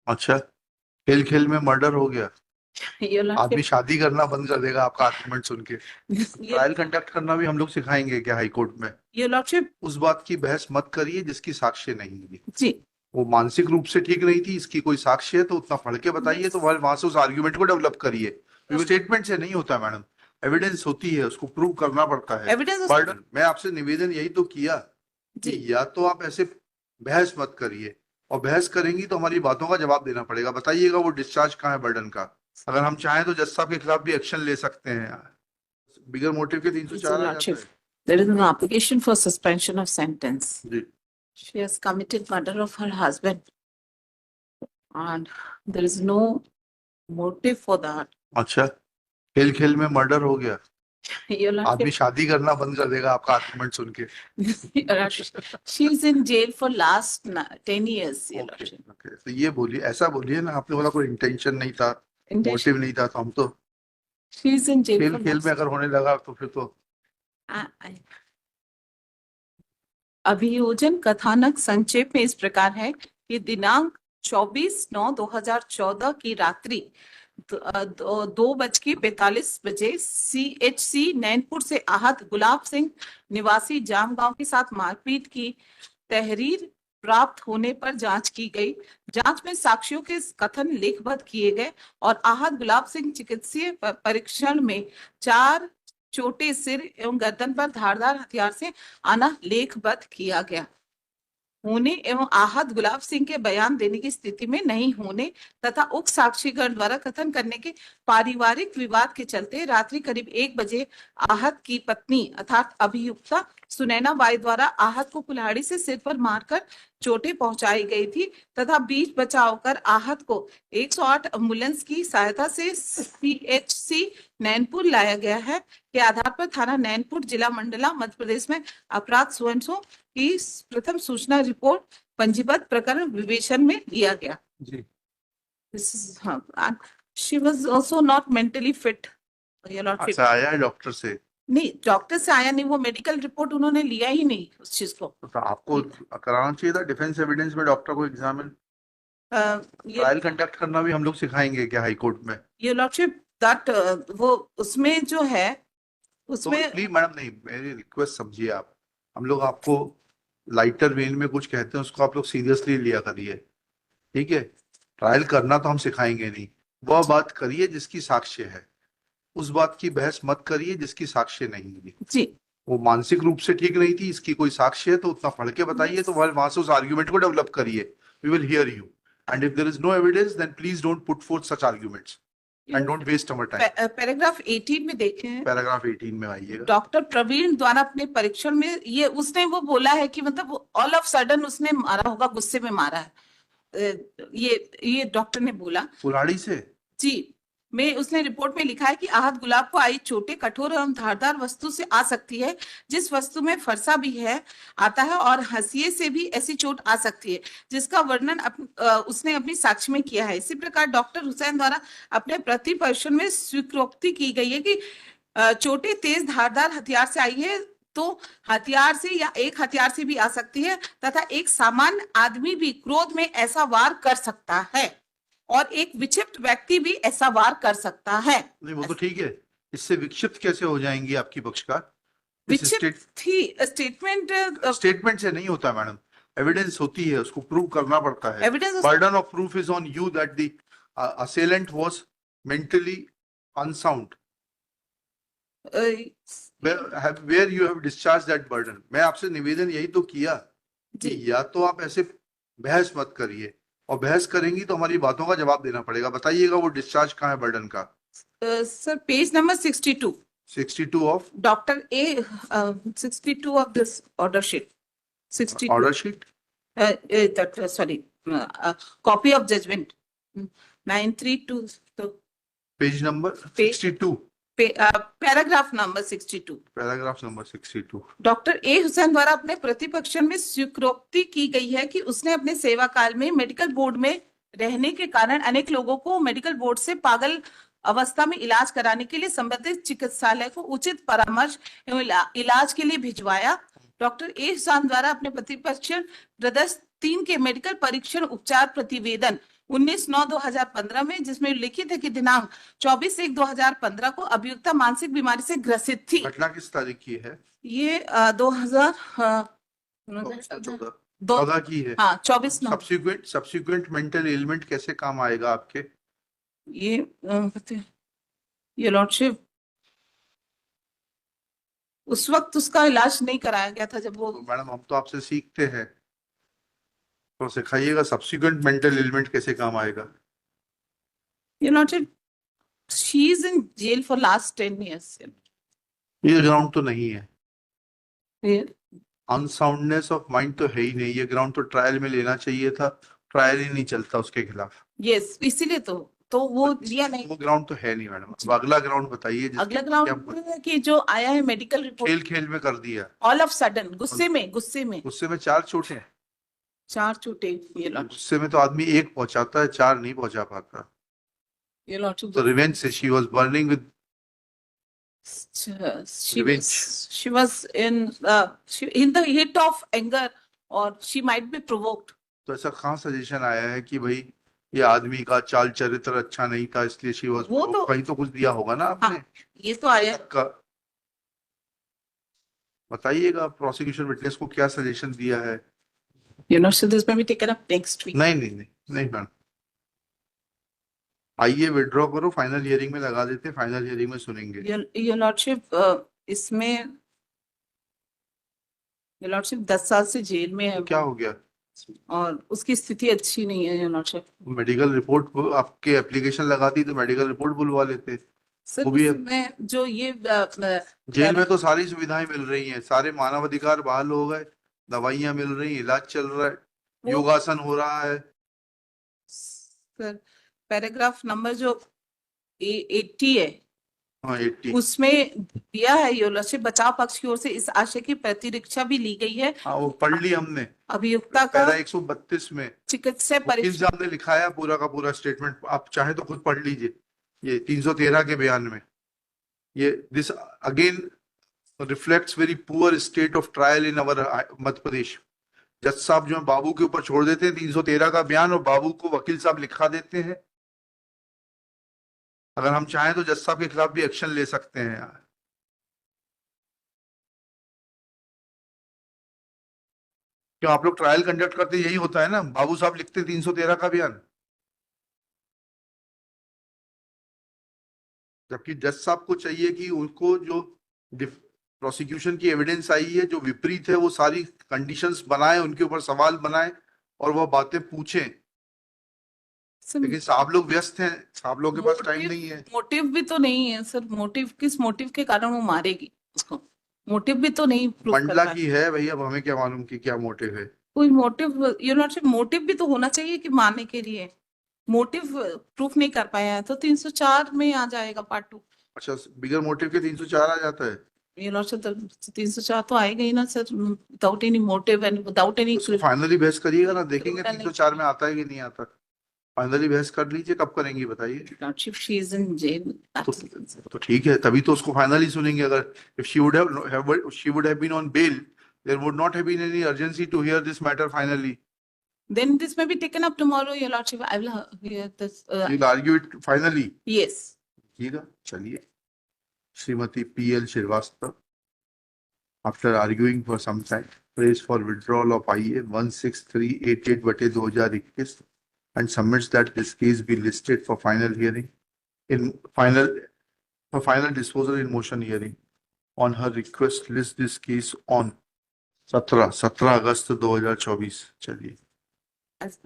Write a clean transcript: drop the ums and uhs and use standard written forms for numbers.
अच्छा, खेल खेल में मर्डर हो गया। Your आदमी Lordship, शादी करना बंद कर देगा आपका आर्गुमेंट सुन के। Your, ट्रायल कंडक्ट करना भी हम लोग सिखाएंगे क्या हाई कोर्ट में? Your Lordship, उस बात की बहस मत करिए जिसकी साक्ष्य नहीं है। जी वो मानसिक रूप से ठीक नहीं थी, इसकी कोई साक्ष्य है तो उतना पढ़ के बताइए, तो वहां से उस आर्ग्यूमेंट को डेवलप करिए। क्योंकि स्टेटमेंट से नहीं होता मैडम, एविडेंस होती है, उसको प्रूव करना पड़ता है। एविडेंस बर्डन, मैं आपसे निवेदन यही तो किया जी कि या तो आप ऐसे बहस मत करिए, और बहस करेंगी तो हमारी बातों का जवाब देना पड़ेगा। बताइएगा वो डिस्चार्ज कहाँ है बर्डन का? अगर हम चाहें तो जज साहब के खिलाफ भी एक्शन ले सकते हैं। बिगर मोटिव के Your 304 आ जाता Lordship, है। there is an application for suspension of sentence. Ji. She has committed murder of her husband, and there is no motive for that. अच्छा, खेल खेल में मर्डर हो गया। Your आदमी Lordship, शादी करना बंद कर देगा आपका आर्गुमेंट सुन के। Your Lordship, she is in jail for last 10 years. Your okay Lordship, okay, तो ये बोलिए, ऐसा बोलिए ना, आपने बोला कोई इंटेंशन नहीं था, intention. मोटिव नहीं था, तो हम तो She is in jail खेल for खेल में last. अगर होने लगा तो फिर तो अभियोजन कथानक संक्षेप में इस प्रकार है कि दिनांक 24/9/2014 की रात्रि 2:45 CHC नैनपुर से आहत गुलाब सिंह निवासी जामगांव के साथ मारपीट की तहरीर प्राप्त होने पर जांच की गई। जांच में साक्ष्यों के कथन लिखबद्ध किए गए और आहत गुलाब सिंह चिकित्सीय परीक्षण में 4 चोटें सिर एवं गर्दन पर धारदार हथियार से आना लेखबद्ध किया गया। होने एवं आहत गुलाब सिंह के बयान देने की स्थिति में नहीं होने तथा उक्त साक्षीगण द्वारा कथन करने के पारिवारिक विवाद के चलते रात्रि करीब 1 बजे आहत की पत्नी अर्थात अभियुक्ता सुनैना बाई द्वारा आहत को कुल्हाड़ी से सिर पर मारकर चोटें पहुंचाई गई थी तथा बीच बचाव कर आहत को 108 एम्बुलेंस की सहायता से CHC नैनपुर लाया गया है। के आधार पर थाना नैनपुर जिला मंडला मध्य प्रदेश में अपराध सुअंसों की प्रथम सूचना रिपोर्ट पंजीबद्ध प्रकरण विवेचन में लिया गया। जी। She was also not mentally fit. Your Lordship. अच्छा, आया है डॉक्टर से? नहीं, डॉक्टर से आया नहीं, वो मेडिकल रिपोर्ट उन्होंने लिया ही नहीं उस चीज को। तो आपको कराना चाहिए था डिफेंस एविडेंस में डॉक्टर को एग्जामिन। ट्रायल कंडक्ट करना भी हम लोग सिखाएंगे क्या हाई कोर्ट में? योर लॉर्डशिप, दैट वो उसमें जो है तो उसमें प्लीज मैडम, नहीं, मेरी रिक्वेस्ट समझिए आप। हम लोग आपको लाइटर वेन में कुछ कहते हैं, उसको आप लोग सीरियसली लिया करिए, ठीक है? ट्रायल करना तो हम सिखाएंगे नहीं, वह बात करिए जिसकी साक्ष्य है। उस बात की बहस मत करिए जिसकी साक्ष्य नहीं है। जी वो मानसिक रूप से ठीक नहीं थी, इसकी कोई साक्ष्य है तो उतना पढ़ के बताइए, तो वहां से उस आर्ग्यूमेंट को डेवलप करिए। We will hear you, and if there is no evidence then please don't put forth such arguments and don't waste our time. Paragraph 18 में देखे हैं, पैराग्राफ 18 में आइएगा। डॉक्टर प्रवीण द्वारा अपने परीक्षण में ये उसने वो बोला है कि मतलब ऑल ऑफ सडन उसने मारा होगा, गुस्से में मारा है। ये डॉक्टर ने बोला कुल्हाड़ी से। जी में उसने रिपोर्ट में लिखा है कि आहत गुलाब को आई चोटें कठोर एवं धारदार वस्तु से आ सकती है, जिस वस्तु में फरसा भी है आता है, और हंसिए से भी ऐसी चोट आ सकती है, जिसका वर्णन उसने अपनी साक्ष्य में किया है। इसी प्रकार डॉक्टर हुसैन द्वारा अपने प्रतिपरीक्षण में स्वीकृति की गई है कि चोटें तेज धारदार हथियार से आई है, तो हथियार से या एक हथियार से भी आ सकती है तथा एक सामान्य आदमी भी क्रोध में ऐसा वार कर सकता है और एक विक्षिप्त व्यक्ति भी ऐसा वार कर सकता है। नहीं, वो तो ठीक है, इससे विक्षिप्त कैसे हो जाएंगी आपकी पक्षकार? विक्षिप्त थी स्टेटमेंट स्टेटमेंट से नहीं होता मैडम, एविडेंस होती है, उसको प्रूव करना पड़ता है। Evidence burden of proof is on you that the assailant was mentally unsound, where you have discharged that burden। मैं आपसे निवेदन यही तो किया कि या तो आप ऐसे बहस मत करिए, और बहस करेंगी तो हमारी बातों का जवाब देना पड़ेगा। बताइएगा वो डिस्चार्ज कहाँ है बर्डन का? Sir page number 62 of doctor A 62 of this order sheet 62 order sheet, that sorry copy of judgment 932 तो page number 62, paragraph number 62, paragraph number 62। Doctor A Hussain द्वारा अपने प्रतिपक्षण में स्वीकृति की गई है कि उसने अपने सेवा काल में मेडिकल बोर्ड में रहने के कारण अनेक लोगों को मेडिकल बोर्ड से पागल अवस्था में इलाज कराने के लिए संबंधित चिकित्सालय को उचित परामर्श एवं इलाज के लिए भिजवाया। डॉक्टर ए हुसैन द्वारा अपने प्रतिपक्षण प्रदर्शित 3 के मेडिकल परीक्षण उपचार प्रतिवेदन 19/9/2015 में, जिसमें लिखित है कि दिनांक 24/1/2015 को अभियुक्ता मानसिक बीमारी से ग्रसित थी। घटना किस तारीख की है? ये 2000 14 दो 14 की है। हाँ 24/9। सब्सिक्वेंट मेंटल एलिमेंट कैसे काम आएगा आपके? ये लॉर्डशिप, उस वक्त उसका इलाज नहीं कराया गया था जब वो। तो मैडम हम तो आपसे सीखते हैं, तो सिखाइएगा सब्सिक्वेंट मेंटल एलिमेंट कैसे काम आएगा। ये lordship, she is in jail for last 10 years। ये ग्राउंड तो नहीं है, ये अनसाउंडनेस ऑफ माइंड तो है ही नहीं, ये ग्राउंड तो ट्रायल में लेना चाहिए था, ट्रायल ही नहीं चलता उसके खिलाफ। यस, इसीलिए तो वो दिया नहीं। वो ग्राउंड तो है नहीं मैडम। अब अगला ग्राउंड बताइए जिसके अगला क्या ग्राउंड की जो आया है मेडिकल रिपोर्ट, खेल खेल में कर दिया, ऑल ऑफ सडन गुस्से में गुस्से में 4 चोटें। 4 चोटें। ये लॉर्डशिप, गुस्से में तो आदमी 1 पहुंचाता है, 4 नहीं पहुंचा पाता। ये लॉर्डशिप, तो रिवेंज से she was burning with revenge. she was in the heat of anger, or she might be provoked। तो ऐसा कहाँ सजेशन आया है कि भाई ये आदमी का चाल चरित्र अच्छा नहीं था इसलिए शी वाज, वो तो कहीं तो कुछ दिया होगा ना आपने। हाँ, ये तो आया। का बताइएगा प्रोसिक्यूशन विटनेस को क्या सजेशन दिया है। So this may be taken up next week। नहीं नहीं नहीं नहीं मैडम, आइए विड्रॉ करो, फाइनल हियरिंग में लगा देते हैं, फाइनल हियरिंग में सुनेंगे। Your lordship, इसमें Your lordship 10 साल से जेल में है तो क्या हो गया? और उसकी स्थिति अच्छी नहीं है। Your lordship, मेडिकल रिपोर्ट आपके एप्लीकेशन लगाती तो मेडिकल रिपोर्ट बुलवा लेते। सर वो भी है। इसमें जो ये जेल में तो सारी सुविधाएं मिल रही हैं, सारे मानव अधिकार बहाल हो गए, दवाइयां मिल रही हैं, इलाज चल रहा है, योगासन हो रहा है। सर पैराग्राफ नंबर जो 80 है, हाँ 80, उसमें दिया है योर लॉर्डशिप, बचाव पक्ष की ओर से इस आशय की प्रतिरक्षा भी ली गई है। हाँ वो पढ़ ली हमने, अभियुक्ता का पैरा 132 में चिकित्सा वकील परीक्षा। साहब ने लिखा है पूरा का पूरा स्टेटमेंट, आप चाहे तो खुद पढ़ लीजिए। ये 313 के बयान में, ये this again reflects very poor state of trial in our Madhya Pradesh. जज साहब जो है बाबू के ऊपर छोड़ देते हैं 313 का बयान, और बाबू को वकील साहब लिखा देते हैं। अगर हम चाहें तो जज साहब के खिलाफ भी एक्शन ले सकते हैं। क्यों आप लोग ट्रायल कंडक्ट करते यही होता है ना, बाबू साहब लिखते 313 का बयान, जबकि जज साहब को चाहिए कि उनको जो प्रोसिक्यूशन की एविडेंस आई है जो विपरीत है वो सारी कंडीशंस बनाए, उनके ऊपर सवाल बनाए और वो बातें पूछें। लेकिन साहब लोग व्यस्त हैं, साहब लोगों के पास टाइम नहीं है। मोटिव भी तो नहीं है सर, मोटिव किस मोटिव के कारण वो मारेगी उसको, मोटिव भी तो नहीं प्रूव कर मंडला पाए। की है भाई, अब हमें क्या मालूम कि क्या मोटिव है। कोई मोटिव, योर लॉर्डशिप, मोटिव भी तो होना चाहिए कि मारने के लिए। मोटिव प्रूफ नहीं कर पाया है तो 304 में आ जाएगा पार्ट 2। अच्छा, बिगर मोटिव के 304 आ जाता है। ये लॉर्डशिप 304 तो आएगा ही ना sir, without any motive and without any. उसको फाइनली बहस करिएगा ना, देखेंगे 304 में आता है कि नहीं आता। फाइनली बहस कर लीजिए, कब करेंगी बताइए। Lordship she is in jail. तो ठीक है, तभी तो उसको फाइनली सुनेंगे। अगर if she would have been on bail, there would not have been any urgency to hear this matter finally. Then this may be taken up tomorrow, your lordship। I will hear this। You'll argue it finally. Yes। ठीक है, चलिए। Shrimati P.L. Srivastava, after arguing for some time, prays for withdrawal of IA 16388/2021 and submits that this case be listed for final hearing for final disposal in motion hearing. On her request, list this case on 17 अगस्त 2024। चलिए। As